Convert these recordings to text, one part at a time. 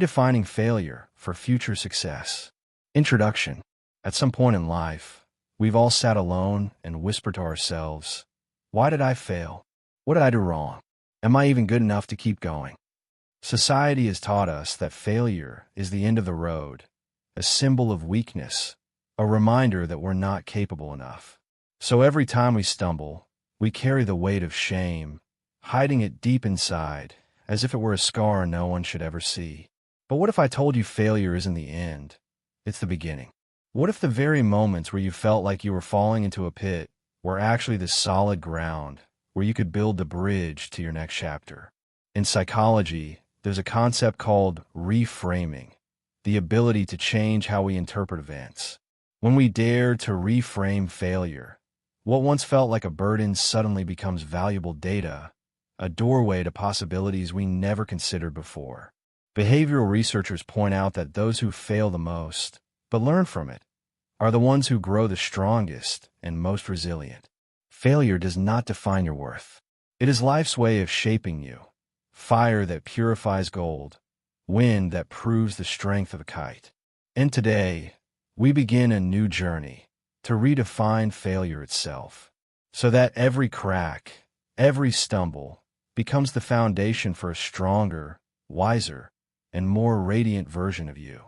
Redefining failure for future success. Introduction. At some point in life, we've all sat alone and whispered to ourselves, why did I fail? What did I do wrong? Am I even good enough to keep going? Society has taught us that failure is the end of the road, a symbol of weakness, a reminder that we're not capable enough. So every time we stumble, we carry the weight of shame, hiding it deep inside, as if it were a scar no one should ever see. But what if I told you failure isn't the end? It's the beginning. What if the very moments where you felt like you were falling into a pit were actually the solid ground where you could build the bridge to your next chapter? In psychology, there's a concept called reframing, the ability to change how we interpret events. When we dare to reframe failure, what once felt like a burden suddenly becomes valuable data, a doorway to possibilities we never considered before. Behavioral researchers point out that those who fail the most, but learn from it, are the ones who grow the strongest and most resilient. Failure does not define your worth. It is life's way of shaping you, fire that purifies gold, wind that proves the strength of a kite. And today, we begin a new journey to redefine failure itself, so that every crack, every stumble, becomes the foundation for a stronger, wiser, and more radiant version of you.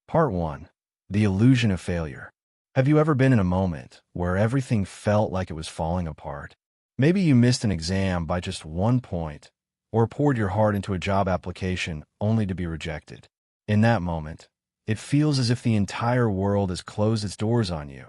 Part 1. The illusion of failure. Have you ever been in a moment where everything felt like it was falling apart? Maybe you missed an exam by just 1 point, or poured your heart into a job application only to be rejected. In that moment, it feels as if the entire world has closed its doors on you,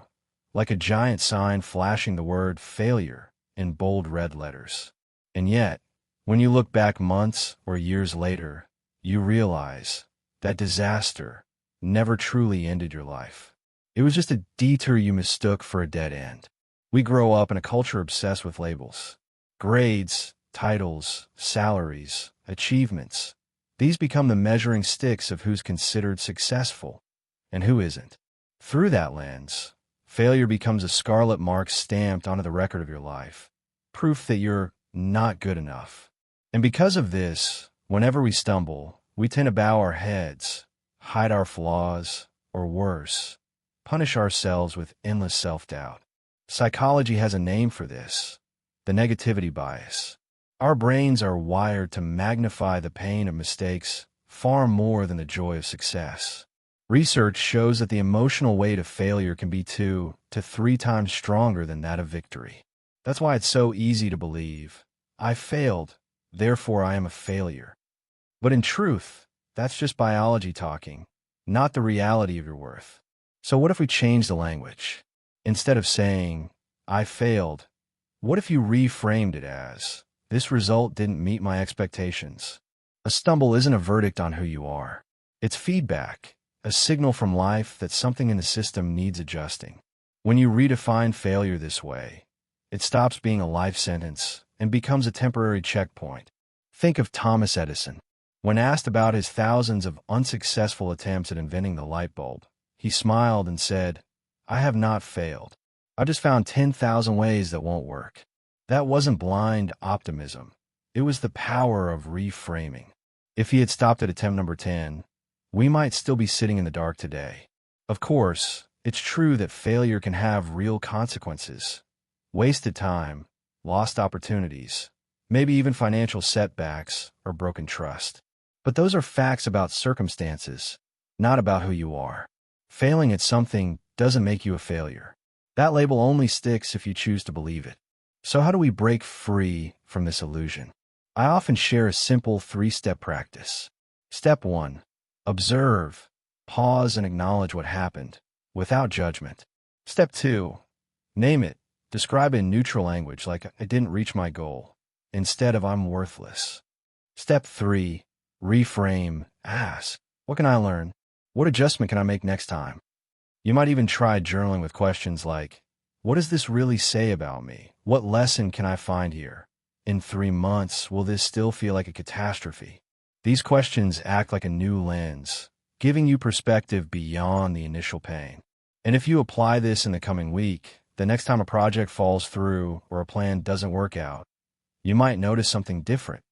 like a giant sign flashing the word failure in bold red letters. And yet, when you look back months or years later, you realize that disaster never truly ended your life. It was just a detour you mistook for a dead end. We grow up in a culture obsessed with labels. Grades, titles, salaries, achievements. These become the measuring sticks of who's considered successful and who isn't. Through that lens, failure becomes a scarlet mark stamped onto the record of your life, proof that you're not good enough. And because of this, whenever we stumble, we tend to bow our heads, hide our flaws, or worse, punish ourselves with endless self-doubt. Psychology has a name for this: the negativity bias. Our brains are wired to magnify the pain of mistakes far more than the joy of success. Research shows that the emotional weight of failure can be 2 to 3 times stronger than that of victory. That's why it's so easy to believe, I failed, therefore I am a failure. But in truth, that's just biology talking, not the reality of your worth. So what if we change the language? Instead of saying, I failed, what if you reframed it as, this result didn't meet my expectations? A stumble isn't a verdict on who you are. It's feedback, a signal from life that something in the system needs adjusting. When you redefine failure this way, it stops being a life sentence and becomes a temporary checkpoint. Think of Thomas Edison. When asked about his thousands of unsuccessful attempts at inventing the light bulb, he smiled and said, I have not failed. I just found 10,000 ways that won't work. That wasn't blind optimism. It was the power of reframing. If he had stopped at attempt number 10, we might still be sitting in the dark today. Of course, it's true that failure can have real consequences. Wasted time, lost opportunities, maybe even financial setbacks or broken trust. But those are facts about circumstances, not about who you are. Failing at something doesn't make you a failure. That label only sticks if you choose to believe it. So how do we break free from this illusion? I often share a simple 3-step practice. Step 1. Observe, pause, and acknowledge what happened, without judgment. Step 2. Name it. Describe it in neutral language like I didn't reach my goal, instead of I'm worthless. Step 3. Reframe. Ask, what can I learn? What adjustment can I make next time? You might even try journaling with questions like, what does this really say about me? What lesson can I find here? In 3 months, will this still feel like a catastrophe? These questions act like a new lens, giving you perspective beyond the initial pain. And if you apply this in the coming week, the next time a project falls through or a plan doesn't work out, you might notice something different.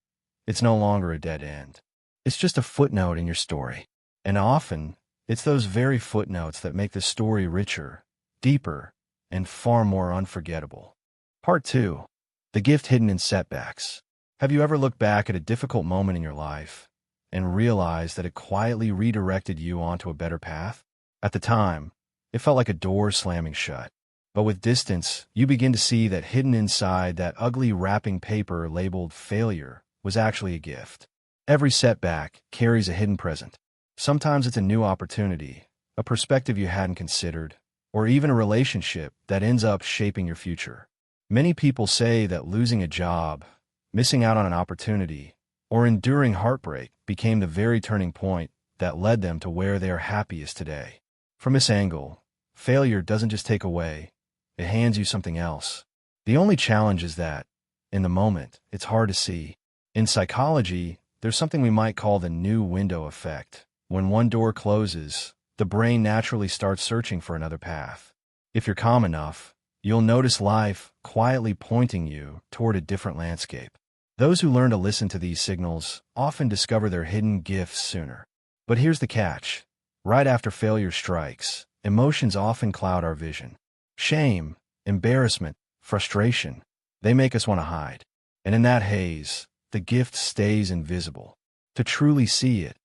It's no longer a dead end. It's just a footnote in your story. And often, it's those very footnotes that make the story richer, deeper, and far more unforgettable. Part 2. The gift hidden in setbacks. Have you ever looked back at a difficult moment in your life and realized that it quietly redirected you onto a better path? At the time, it felt like a door slamming shut. But with distance, you begin to see that hidden inside that ugly wrapping paper labeled failure was actually a gift. Every setback carries a hidden present. Sometimes it's a new opportunity, a perspective you hadn't considered, or even a relationship that ends up shaping your future. Many people say that losing a job, missing out on an opportunity, or enduring heartbreak became the very turning point that led them to where they are happiest today. From this angle, failure doesn't just take away, it hands you something else. The only challenge is that, in the moment, it's hard to see. In psychology, there's something we might call the new window effect. When one door closes, the brain naturally starts searching for another path. If you're calm enough, you'll notice life quietly pointing you toward a different landscape. Those who learn to listen to these signals often discover their hidden gifts sooner. But here's the catch. Right after failure strikes, emotions often cloud our vision. Shame, embarrassment, frustration, they make us want to hide. And in that haze, the gift stays invisible. To truly see it,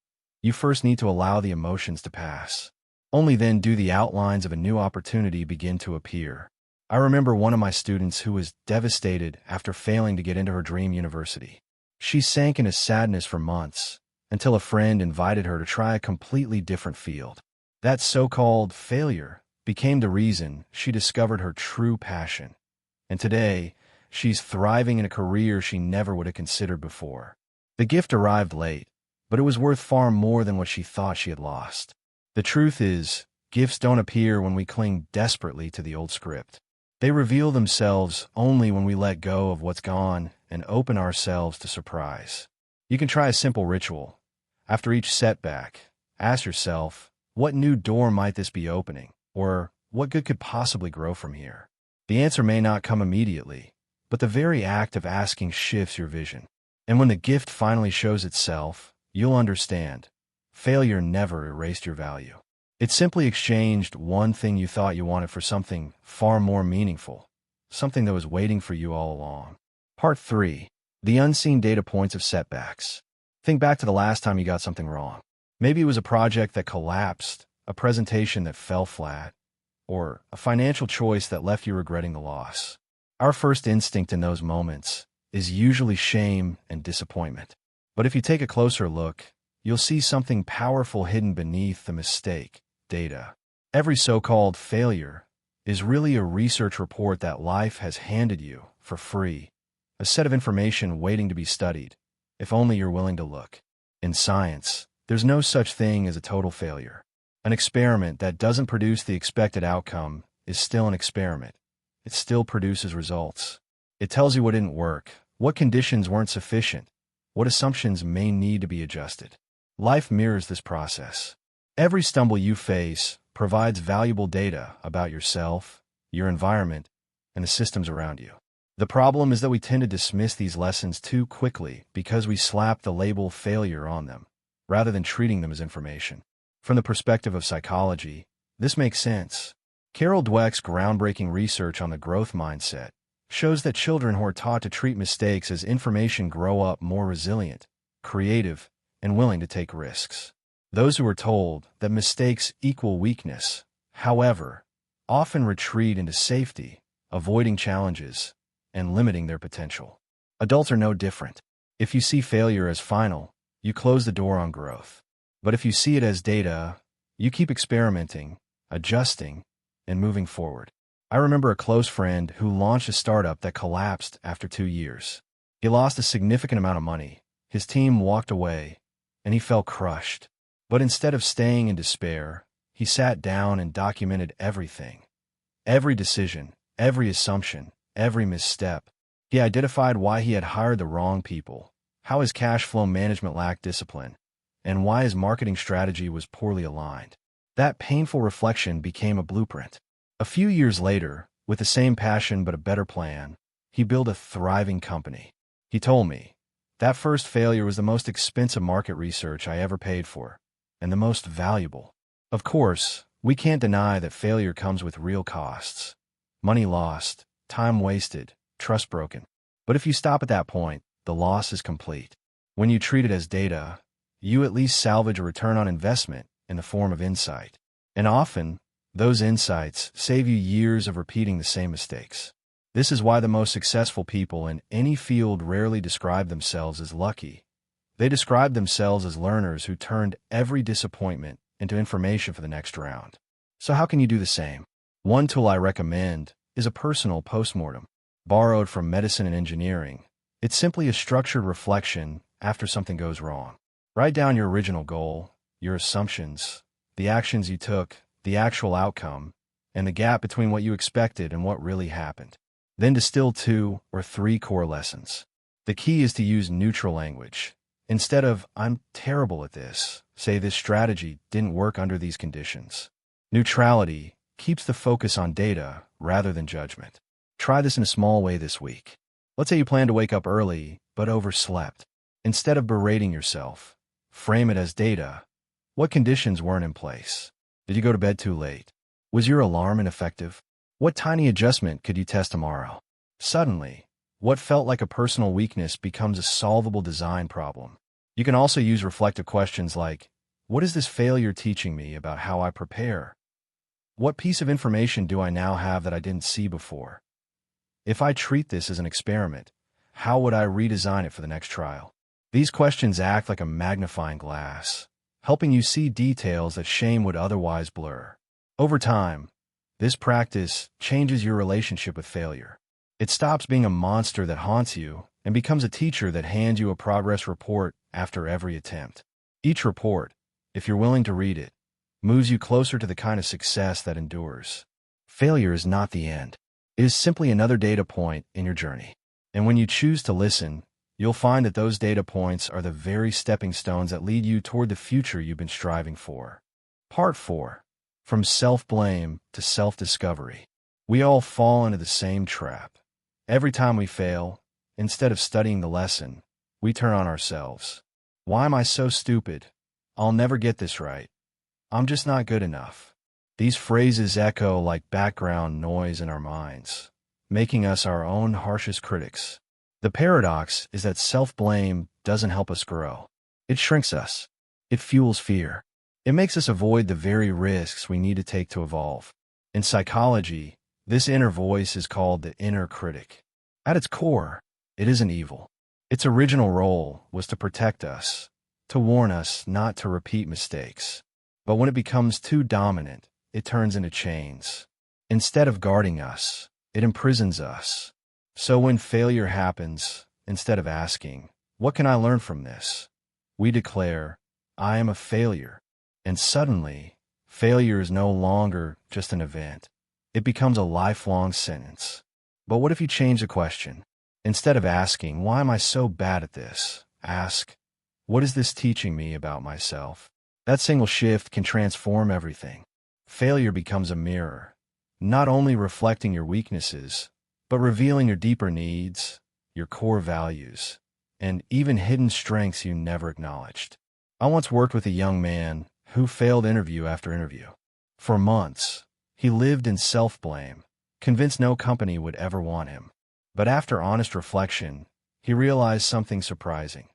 you first need to allow the emotions to pass. Only then do the outlines of a new opportunity begin to appear. I remember one of my students who was devastated after failing to get into her dream university. She sank into sadness for months, until a friend invited her to try a completely different field. That so-called failure became the reason she discovered her true passion. And today, she's thriving in a career she never would have considered before. The gift arrived late, but it was worth far more than what she thought she had lost. The truth is, gifts don't appear when we cling desperately to the old script. They reveal themselves only when we let go of what's gone and open ourselves to surprise. You can try a simple ritual. After each setback, ask yourself, what new door might this be opening? Or, what good could possibly grow from here? The answer may not come immediately, but the very act of asking shifts your vision. And when the gift finally shows itself, you'll understand. Failure never erased your value. It simply exchanged one thing you thought you wanted for something far more meaningful, something that was waiting for you all along. Part 3. The unseen data points of setbacks. Think back to the last time you got something wrong. Maybe it was a project that collapsed, a presentation that fell flat, or a financial choice that left you regretting the loss. Our first instinct in those moments is usually shame and disappointment. But if you take a closer look, you'll see something powerful hidden beneath the mistake data. Every so-called failure is really a research report that life has handed you for free, a set of information waiting to be studied, if only you're willing to look. In science, there's no such thing as a total failure. An experiment that doesn't produce the expected outcome is still an experiment. It still produces results. It tells you what didn't work, what conditions weren't sufficient, what assumptions may need to be adjusted. Life mirrors this process. Every stumble you face provides valuable data about yourself, your environment, and the systems around you. The problem is that we tend to dismiss these lessons too quickly because we slap the label failure on them, rather than treating them as information. From the perspective of psychology, this makes sense. Carol Dweck's groundbreaking research on the growth mindset shows that children who are taught to treat mistakes as information grow up more resilient, creative, and willing to take risks. Those who are told that mistakes equal weakness, however, often retreat into safety, avoiding challenges, and limiting their potential. Adults are no different. If you see failure as final, you close the door on growth. But if you see it as data, you keep experimenting, adjusting, and moving forward. I remember a close friend who launched a startup that collapsed after 2 years. He lost a significant amount of money, his team walked away, and he felt crushed. But instead of staying in despair, he sat down and documented everything. Every decision, every assumption, every misstep. He identified why he had hired the wrong people, how his cash flow management lacked discipline, and why his marketing strategy was poorly aligned. That painful reflection became a blueprint. A few years later, with the same passion but a better plan, he built a thriving company. He told me, That first failure was the most expensive market research I ever paid for, and the most valuable. Of course, we can't deny that failure comes with real costs. Money lost, time wasted, trust broken. But if you stop at that point, the loss is complete. When you treat it as data, you at least salvage a return on investment in the form of insight. And often, those insights save you years of repeating the same mistakes. This is why the most successful people in any field rarely describe themselves as lucky. They describe themselves as learners who turned every disappointment into information for the next round. So how can you do the same? One tool I recommend is a personal postmortem. Borrowed from medicine and engineering, it's simply a structured reflection after something goes wrong. Write down your original goal, your assumptions, the actions you took, the actual outcome, and the gap between what you expected and what really happened. Then distill 2 or 3 core lessons. The key is to use neutral language. Instead of, "I'm terrible at this," say, "This strategy didn't work under these conditions." Neutrality keeps the focus on data rather than judgment. Try this in a small way this week. Let's say you plan to wake up early, but overslept. Instead of berating yourself, frame it as data. What conditions weren't in place? Did you go to bed too late? Was your alarm ineffective? What tiny adjustment could you test tomorrow? Suddenly, what felt like a personal weakness becomes a solvable design problem. You can also use reflective questions like, what is this failure teaching me about how I prepare? What piece of information do I now have that I didn't see before? If I treat this as an experiment, how would I redesign it for the next trial? These questions act like a magnifying glass, helping you see details that shame would otherwise blur. Over time, this practice changes your relationship with failure. It stops being a monster that haunts you and becomes a teacher that hands you a progress report after every attempt. Each report, if you're willing to read it, moves you closer to the kind of success that endures. Failure is not the end. It is simply another data point in your journey. And when you choose to listen, you'll find that those data points are the very stepping stones that lead you toward the future you've been striving for. Part 4. From self-blame to self-discovery. We all fall into the same trap. Every time we fail, instead of studying the lesson, we turn on ourselves. Why am I so stupid? I'll never get this right. I'm just not good enough. These phrases echo like background noise in our minds, making us our own harshest critics. The paradox is that self-blame doesn't help us grow. It shrinks us. It fuels fear. It makes us avoid the very risks we need to take to evolve. In psychology, this inner voice is called the inner critic. At its core, it isn't evil. Its original role was to protect us, to warn us not to repeat mistakes. But when it becomes too dominant, it turns into chains. Instead of guarding us, it imprisons us. So when failure happens, instead of asking, "What can I learn from this?" we declare, "I am a failure." And suddenly, failure is no longer just an event. It becomes a lifelong sentence. But what if you change the question? Instead of asking, "Why am I so bad at this?" ask, "What is this teaching me about myself?" That single shift can transform everything. Failure becomes a mirror, not only reflecting your weaknesses, but revealing your deeper needs, your core values, and even hidden strengths you never acknowledged. I once worked with a young man who failed interview after interview. For months, he lived in self-blame, convinced no company would ever want him. But after honest reflection, he realized something surprising.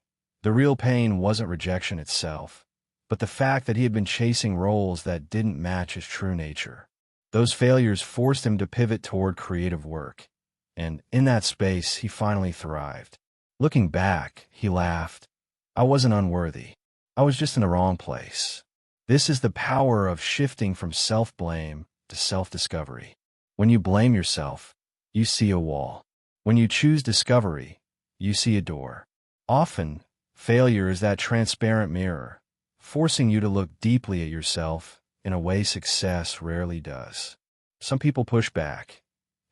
The real pain wasn't rejection itself, but the fact that he had been chasing roles that didn't match his true nature. Those failures forced him to pivot toward creative work, and in that space, he finally thrived. Looking back, he laughed. "I wasn't unworthy. I was just in the wrong place." This is the power of shifting from self-blame to self-discovery. When you blame yourself, you see a wall. When you choose discovery, you see a door. Often, failure is that transparent mirror, forcing you to look deeply at yourself in a way success rarely does. Some people push back.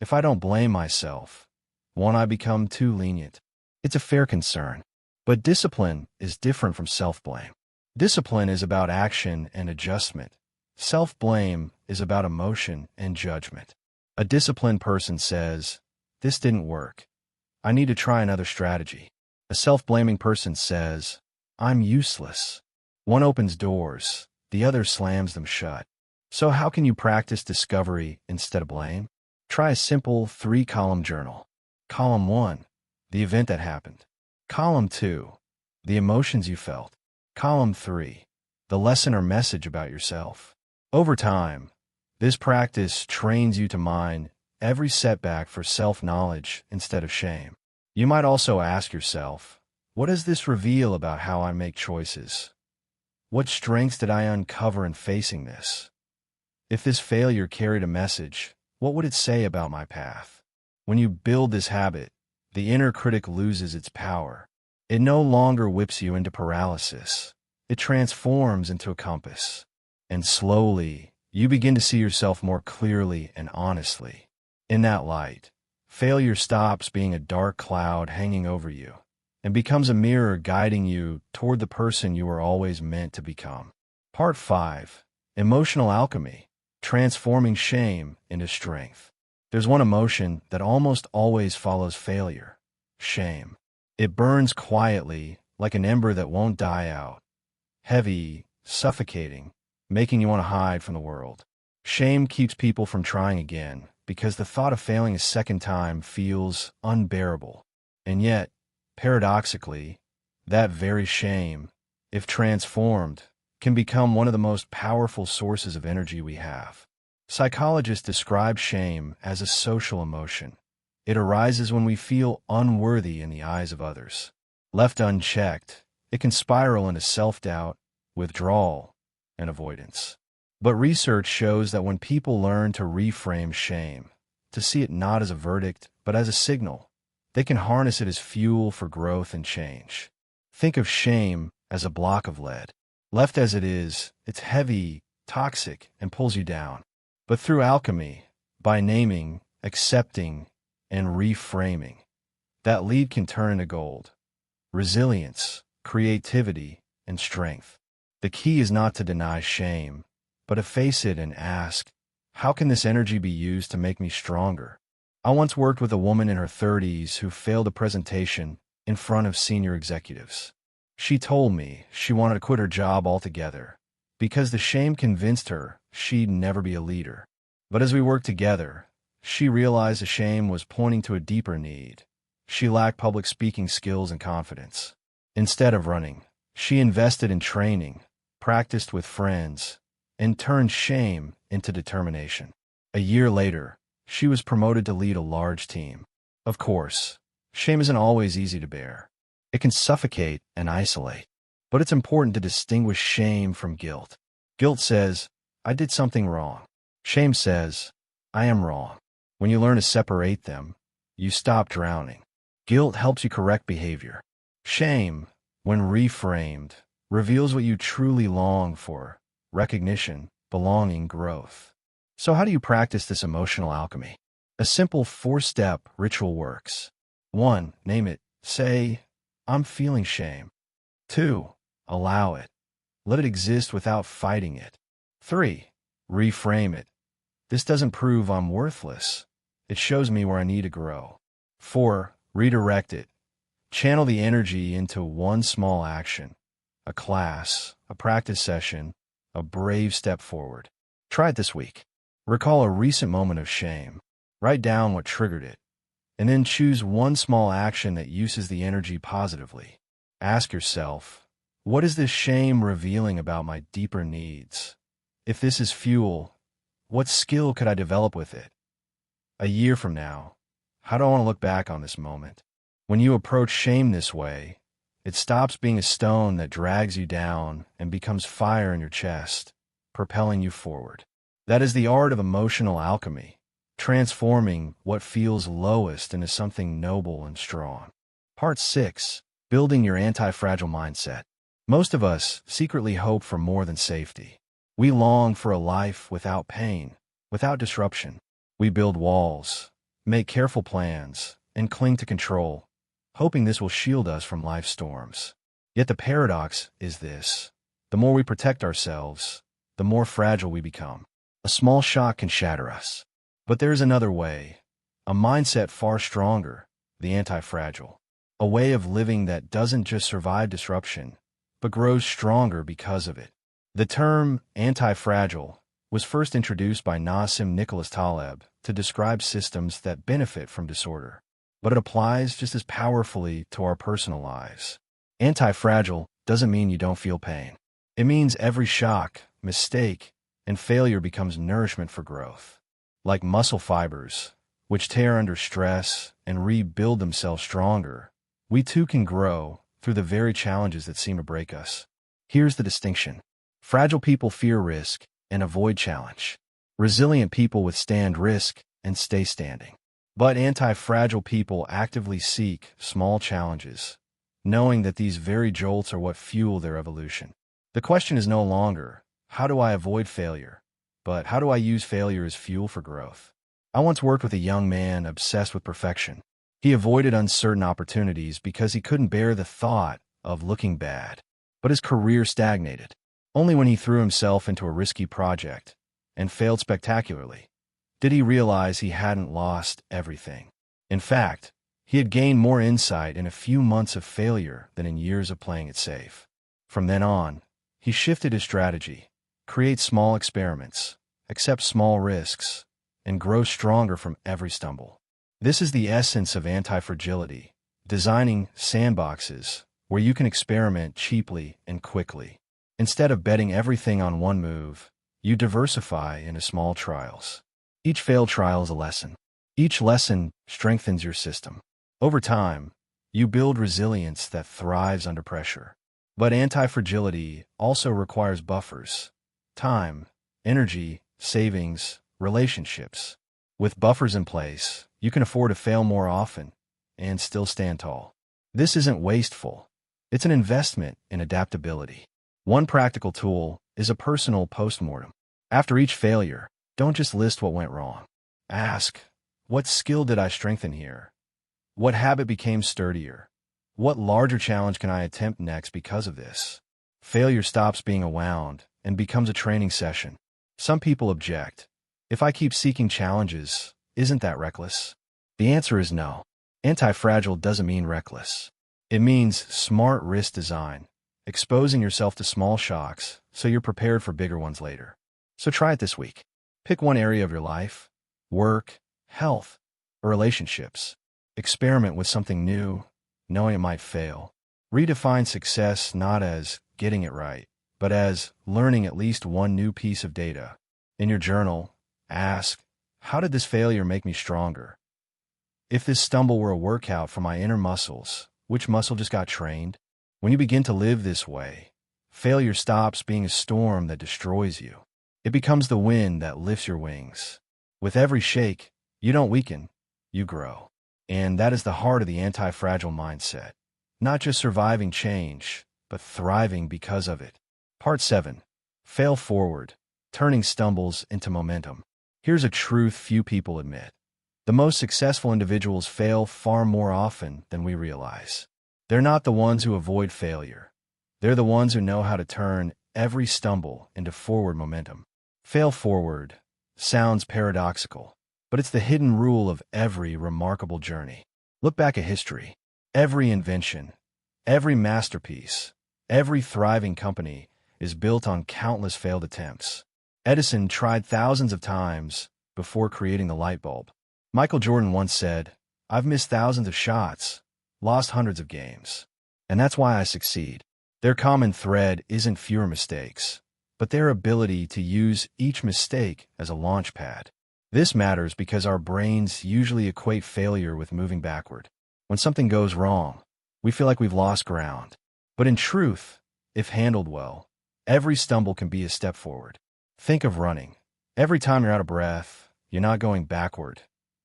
"If I don't blame myself, won't I become too lenient?" It's a fair concern. But discipline is different from self-blame. Discipline is about action and adjustment. Self-blame is about emotion and judgment. A disciplined person says, "This didn't work. I need to try another strategy." A self-blaming person says, "I'm useless." One opens doors, the other slams them shut. So how can you practice discovery instead of blame? Try a simple 3-column journal. Column 1, the event that happened. Column 2, the emotions you felt. Column 3, the lesson or message about yourself. Over time, this practice trains you to mine every setback for self-knowledge instead of shame. You might also ask yourself, what does this reveal about how I make choices? What strengths did I uncover in facing this? If this failure carried a message, what would it say about my path? When you build this habit, the inner critic loses its power. It no longer whips you into paralysis. It transforms into a compass. And slowly, you begin to see yourself more clearly and honestly. In that light, failure stops being a dark cloud hanging over you and becomes a mirror guiding you toward the person you were always meant to become. Part 5. Emotional Alchemy. Transforming shame into strength. There's one emotion that almost always follows failure: shame. It burns quietly, like an ember that won't die out. Heavy, suffocating, making you want to hide from the world. Shame keeps people from trying again because the thought of failing a second time feels unbearable. And yet, paradoxically, that very shame, if transformed, can become one of the most powerful sources of energy we have. Psychologists describe shame as a social emotion. It arises when we feel unworthy in the eyes of others. Left unchecked, it can spiral into self-doubt, withdrawal, and avoidance. But research shows that when people learn to reframe shame, to see it not as a verdict, but as a signal, they can harness it as fuel for growth and change. Think of shame as a block of lead. Left as it is, it's heavy, toxic, and pulls you down. But through alchemy, by naming, accepting, and reframing, that lead can turn into gold. Resilience, creativity, and strength. The key is not to deny shame, but to face it and ask, how can this energy be used to make me stronger? I once worked with a woman in her 30s who failed a presentation in front of senior executives. She told me she wanted to quit her job altogether because the shame convinced her she'd never be a leader. But as we worked together, she realized the shame was pointing to a deeper need. She lacked public speaking skills and confidence. Instead of running, she invested in training, practiced with friends, and turned shame into determination. A year later, she was promoted to lead a large team. Of course, shame isn't always easy to bear. It can suffocate and isolate. But it's important to distinguish shame from guilt. Guilt says, I did something wrong. Shame says, I am wrong. When you learn to separate them, you stop drowning. Guilt helps you correct behavior. Shame, when reframed, reveals what you truly long for: recognition, belonging, growth. So how do you practice this emotional alchemy? A simple 4-step ritual works. 1. Name it. Say, I'm feeling shame. 2. Allow it. Let it exist without fighting it. 3. Reframe it. This doesn't prove I'm worthless. It shows me where I need to grow. 4. Redirect it. Channel the energy into one small action: a class, a practice session, a brave step forward. Try it this week. Recall a recent moment of shame. Write down what triggered it, and then choose one small action that uses the energy positively. Ask yourself, what is this shame revealing about my deeper needs? If this is fuel, what skill could I develop with it? A year from now, how do I want to look back on this moment? When you approach shame this way, it stops being a stone that drags you down and becomes fire in your chest, propelling you forward. That is the art of emotional alchemy, transforming what feels lowest into something noble and strong. Part 6. Building your anti-fragile mindset. Most of us secretly hope for more than safety. We long for a life without pain, without disruption. We build walls, make careful plans, and cling to control, hoping this will shield us from life's storms. Yet the paradox is this: the more we protect ourselves, the more fragile we become. A small shock can shatter us. But there is another way, a mindset far stronger, the anti-fragile. a way of living that doesn't just survive disruption, but grows stronger because of it. The term anti-fragile was first introduced by Nassim Nicholas Taleb to describe systems that benefit from disorder, but it applies just as powerfully to our personal lives. Anti-fragile doesn't mean you don't feel pain. It means every shock, mistake, and failure becomes nourishment for growth. Like muscle fibers, which tear under stress and rebuild themselves stronger, we too can grow through the very challenges that seem to break us. Here's the distinction. Fragile people fear risk and avoid challenge. Resilient people withstand risk and stay standing. But anti-fragile people actively seek small challenges, knowing that these very jolts are what fuel their evolution. The question is no longer, how do I avoid failure? But how do I use failure as fuel for growth? I once worked with a young man obsessed with perfection. He avoided uncertain opportunities because he couldn't bear the thought of looking bad. But his career stagnated. Only when he threw himself into a risky project and failed spectacularly did he realize he hadn't lost everything. In fact, he had gained more insight in a few months of failure than in years of playing it safe. From then on, he shifted his strategy, create small experiments, accept small risks, and grow stronger from every stumble. This is the essence of anti-fragility, designing sandboxes where you can experiment cheaply and quickly. Instead of betting everything on one move, you diversify into small trials. Each failed trial is a lesson. Each lesson strengthens your system. Over time, you build resilience that thrives under pressure. But anti-fragility also requires buffers: time, energy, savings, relationships. With buffers in place, you can afford to fail more often and still stand tall. This isn't wasteful. It's an investment in adaptability. One practical tool is a personal postmortem. After each failure, don't just list what went wrong. Ask, what skill did I strengthen here? What habit became sturdier? What larger challenge can I attempt next because of this? Failure stops being a wound and becomes a training session. Some people object. If I keep seeking challenges, isn't that reckless? The answer is no. Anti-fragile doesn't mean reckless. It means smart risk design, exposing yourself to small shocks so you're prepared for bigger ones later. So try it this week. Pick one area of your life, work, health, or relationships. Experiment with something new, knowing it might fail. Redefine success not as getting it right, but as learning at least one new piece of data. In your journal, ask, how did this failure make me stronger? If this stumble were a workout for my inner muscles, which muscle just got trained? When you begin to live this way, failure stops being a storm that destroys you. It becomes the wind that lifts your wings. With every shake, you don't weaken, you grow. And that is the heart of the anti-fragile mindset. Not just surviving change, but thriving because of it. Part 7. Fail forward, turning stumbles into momentum. Here's a truth few people admit. The most successful individuals fail far more often than we realize. They're not the ones who avoid failure. They're the ones who know how to turn every stumble into forward momentum. Fail forward sounds paradoxical, but it's the hidden rule of every remarkable journey. Look back at history. Every invention, every masterpiece, every thriving company is built on countless failed attempts. Edison tried thousands of times before creating the light bulb. Michael Jordan once said, "I've missed thousands of shots, lost hundreds of games, and that's why I succeed." Their common thread isn't fewer mistakes, but their ability to use each mistake as a launch pad. This matters because our brains usually equate failure with moving backward. When something goes wrong, we feel like we've lost ground. But in truth, if handled well, every stumble can be a step forward. Think of running. Every time you're out of breath, you're not going backward.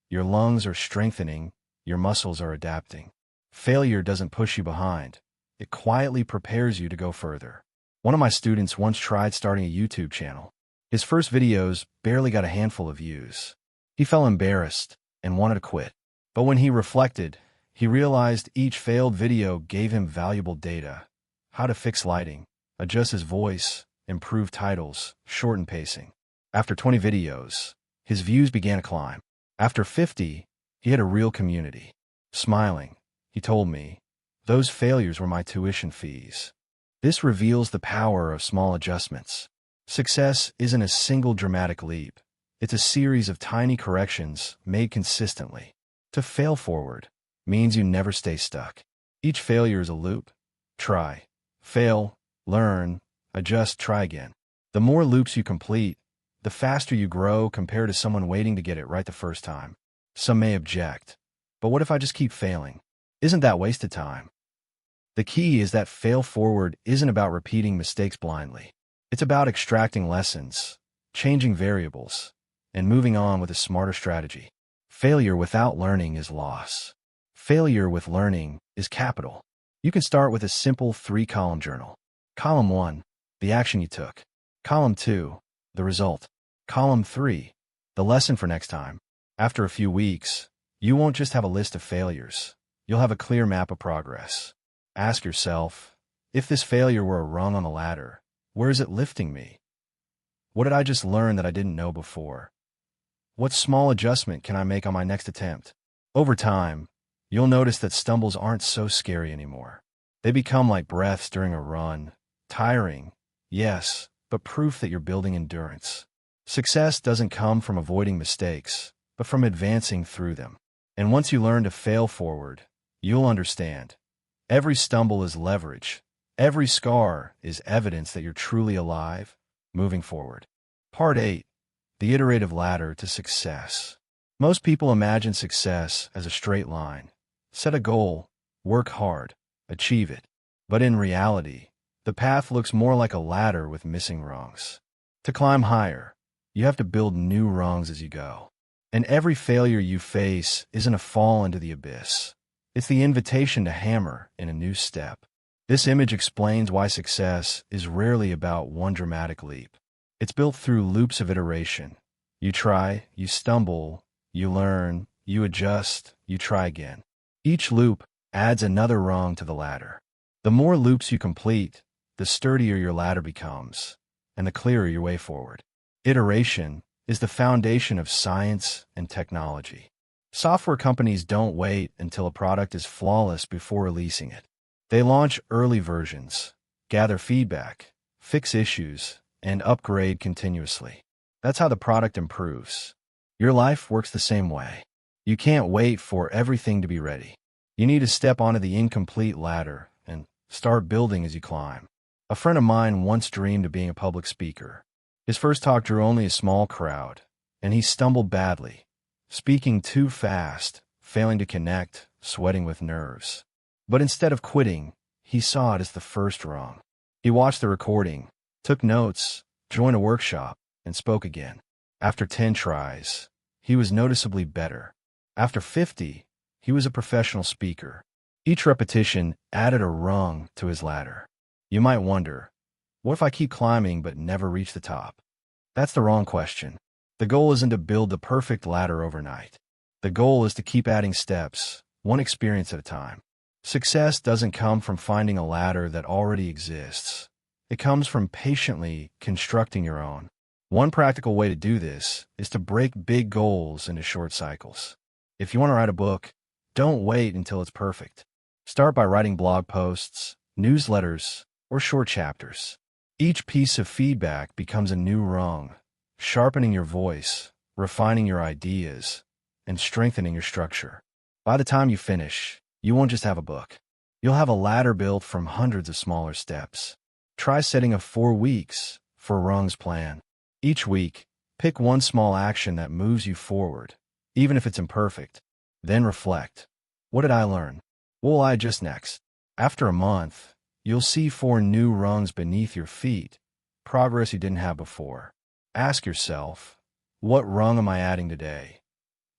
Your lungs are strengthening, your muscles are adapting. Failure doesn't push you behind. It quietly prepares you to go further. One of my students once tried starting a YouTube channel. His first videos barely got a handful of views. He felt embarrassed and wanted to quit. But when he reflected, he realized each failed video gave him valuable data: how to fix lighting, adjust his voice, improve titles, shorten pacing. After 20 videos, his views began to climb. After 50, he had a real community. Smiling, he told me. Those failures were my tuition fees. This reveals the power of small adjustments. Success isn't a single dramatic leap. It's a series of tiny corrections made consistently. To fail forward means you never stay stuck. Each failure is a loop. Try, fail, learn, adjust, try again. The more loops you complete, the faster you grow compared to someone waiting to get it right the first time. Some may object, but what if I just keep failing? Isn't that wasted time? The key is that fail forward isn't about repeating mistakes blindly. It's about extracting lessons, changing variables, and moving on with a smarter strategy. Failure without learning is loss. Failure with learning is capital. You can start with a simple 3-column journal. Column 1, the action you took. Column 2, the result. Column 3, the lesson for next time. After a few weeks, you won't just have a list of failures. You'll have a clear map of progress. Ask yourself, if this failure were a rung on the ladder, where is it lifting me? What did I just learn that I didn't know before? What small adjustment can I make on my next attempt? Over time, you'll notice that stumbles aren't so scary anymore. They become like breaths during a run. Tiring, yes, but proof that you're building endurance. Success doesn't come from avoiding mistakes, but from advancing through them. And once you learn to fail forward, you'll understand. Every stumble is leverage. Every scar is evidence that you're truly alive, moving forward. Part 8. The Iterative Ladder to Success. Most people imagine success as a straight line. Set a goal, work hard, achieve it. But in reality, the path looks more like a ladder with missing rungs. To climb higher, you have to build new rungs as you go. And every failure you face isn't a fall into the abyss. It's the invitation to hammer in a new step. This image explains why success is rarely about one dramatic leap. It's built through loops of iteration. You try, you stumble, you learn, you adjust, you try again. Each loop adds another rung to the ladder. The more loops you complete, the sturdier your ladder becomes, and the clearer your way forward. Iteration is the foundation of science and technology. Software companies don't wait until a product is flawless before releasing it. They launch early versions, gather feedback, fix issues, and upgrade continuously. That's how the product improves. Your life works the same way. You can't wait for everything to be ready. You need to step onto the incomplete ladder and start building as you climb. A friend of mine once dreamed of being a public speaker. His first talk drew only a small crowd, and he stumbled badly, speaking too fast, failing to connect, sweating with nerves. But instead of quitting, he saw it as the first rung. He watched the recording, took notes, joined a workshop, and spoke again. After 10 tries, he was noticeably better. After 50, he was a professional speaker. Each repetition added a rung to his ladder. You might wonder, what if I keep climbing but never reach the top? That's the wrong question. The goal isn't to build the perfect ladder overnight. The goal is to keep adding steps, one experience at a time. Success doesn't come from finding a ladder that already exists. It comes from patiently constructing your own. One practical way to do this is to break big goals into short cycles. If you want to write a book, don't wait until it's perfect. Start by writing blog posts, newsletters, or short chapters. Each piece of feedback becomes a new rung, sharpening your voice, refining your ideas, and strengthening your structure. By the time you finish, you won't just have a book. You'll have a ladder built from hundreds of smaller steps. Try setting a 4 weeks for rungs plan. Each week, pick one small action that moves you forward, even if it's imperfect. Then reflect. What did I learn? What will I adjust next? After a month, you'll see 4 new rungs beneath your feet, progress you didn't have before. Ask yourself, what rung am I adding today?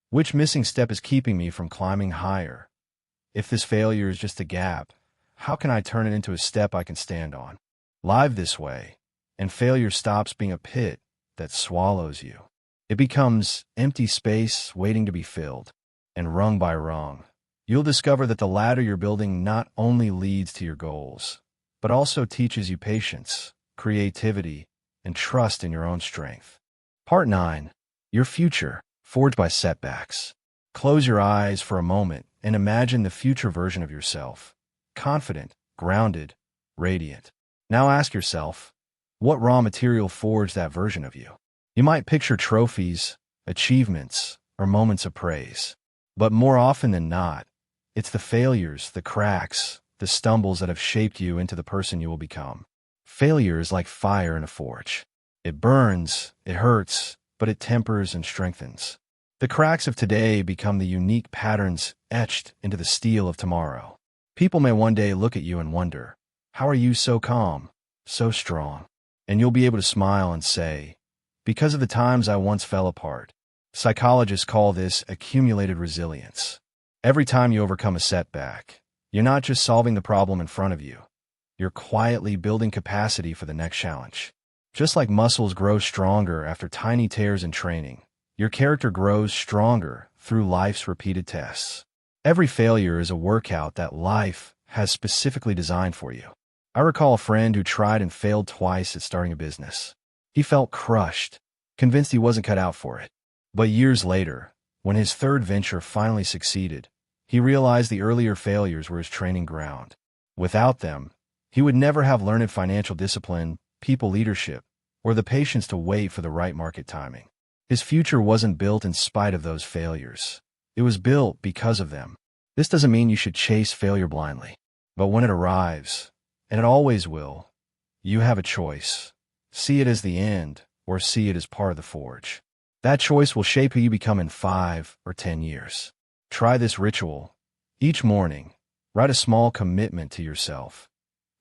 Which missing step is keeping me from climbing higher? If this failure is just a gap, how can I turn it into a step I can stand on? Live this way, and failure stops being a pit that swallows you. It becomes empty space waiting to be filled, and rung by rung, you'll discover that the ladder you're building not only leads to your goals, but also teaches you patience, creativity, and trust in your own strength. Part 9. Your Future, Forged by Setbacks. Close your eyes for a moment and imagine the future version of yourself. Confident, grounded, radiant. Now ask yourself, what raw material forged that version of you? You might picture trophies, achievements, or moments of praise. But more often than not, it's the failures, the cracks, the stumbles that have shaped you into the person you will become. Failure is like fire in a forge. It burns, it hurts, but it tempers and strengthens. The cracks of today become the unique patterns etched into the steel of tomorrow. People may one day look at you and wonder, how are you so calm, so strong? And you'll be able to smile and say, because of the times I once fell apart. Psychologists call this accumulated resilience. Every time you overcome a setback, you're not just solving the problem in front of you. You're quietly building capacity for the next challenge. Just like muscles grow stronger after tiny tears in training, your character grows stronger through life's repeated tests. Every failure is a workout that life has specifically designed for you. I recall a friend who tried and failed twice at starting a business. He felt crushed, convinced he wasn't cut out for it. But years later, when his third venture finally succeeded, he realized the earlier failures were his training ground. Without them, he would never have learned financial discipline, people leadership, or the patience to wait for the right market timing. His future wasn't built in spite of those failures. It was built because of them. This doesn't mean you should chase failure blindly. But when it arrives, and it always will, you have a choice. See it as the end, or see it as part of the forge. That choice will shape who you become in 5 or 10 years. Try this ritual. Each morning, write a small commitment to yourself.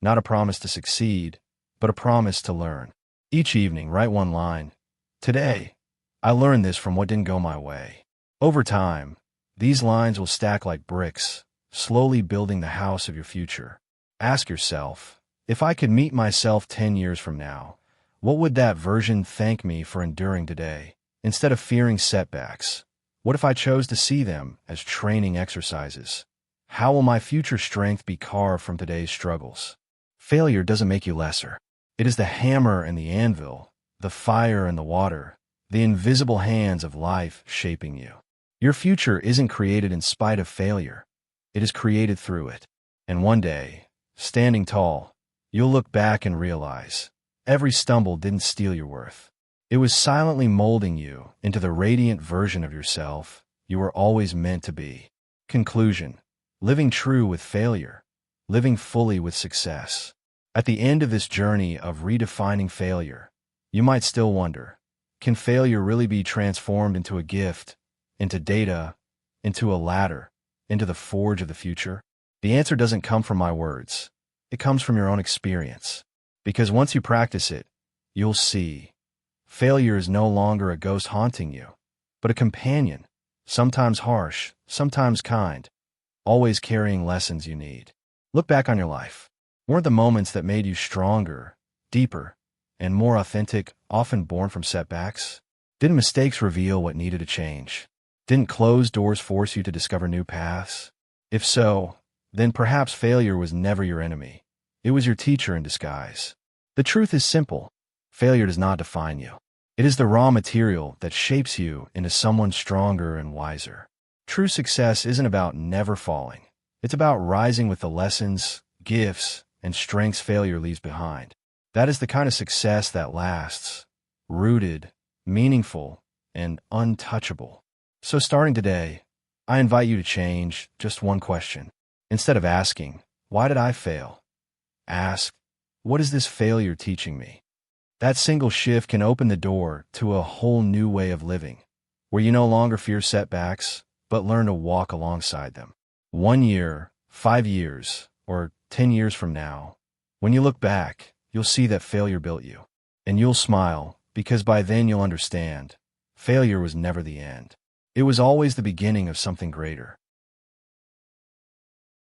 Not a promise to succeed, but a promise to learn. Each evening, write one line. Today, I learned this from what didn't go my way. Over time, these lines will stack like bricks, slowly building the house of your future. Ask yourself, if I could meet myself 10 years from now, what would that version thank me for enduring today? Instead of fearing setbacks, what if I chose to see them as training exercises? How will my future strength be carved from today's struggles? Failure doesn't make you lesser. It is the hammer and the anvil, the fire and the water, the invisible hands of life shaping you. Your future isn't created in spite of failure. It is created through it. And one day, standing tall, you'll look back and realize every stumble didn't steal your worth. It was silently molding you into the radiant version of yourself you were always meant to be. Conclusion: living true with failure, living fully with success. At the end of this journey of redefining failure, you might still wonder, can failure really be transformed into a gift, into data, into a ladder, into the forge of the future? The answer doesn't come from my words. It comes from your own experience. Because once you practice it, you'll see. Failure is no longer a ghost haunting you, but a companion, sometimes harsh, sometimes kind, always carrying lessons you need. Look back on your life. Weren't the moments that made you stronger, deeper, and more authentic often born from setbacks? Didn't mistakes reveal what needed to change? Didn't closed doors force you to discover new paths? If so, then perhaps failure was never your enemy. It was your teacher in disguise. The truth is simple. Failure does not define you. It is the raw material that shapes you into someone stronger and wiser. True success isn't about never falling. It's about rising with the lessons, gifts, and strengths failure leaves behind. That is the kind of success that lasts, rooted, meaningful, and untouchable. So starting today, I invite you to change just one question. Instead of asking, why did I fail? Ask, what is this failure teaching me? That single shift can open the door to a whole new way of living, where you no longer fear setbacks, but learn to walk alongside them. 1 year, 5 years, or 10 years from now, when you look back, you'll see that failure built you. And you'll smile, because by then you'll understand, failure was never the end. It was always the beginning of something greater.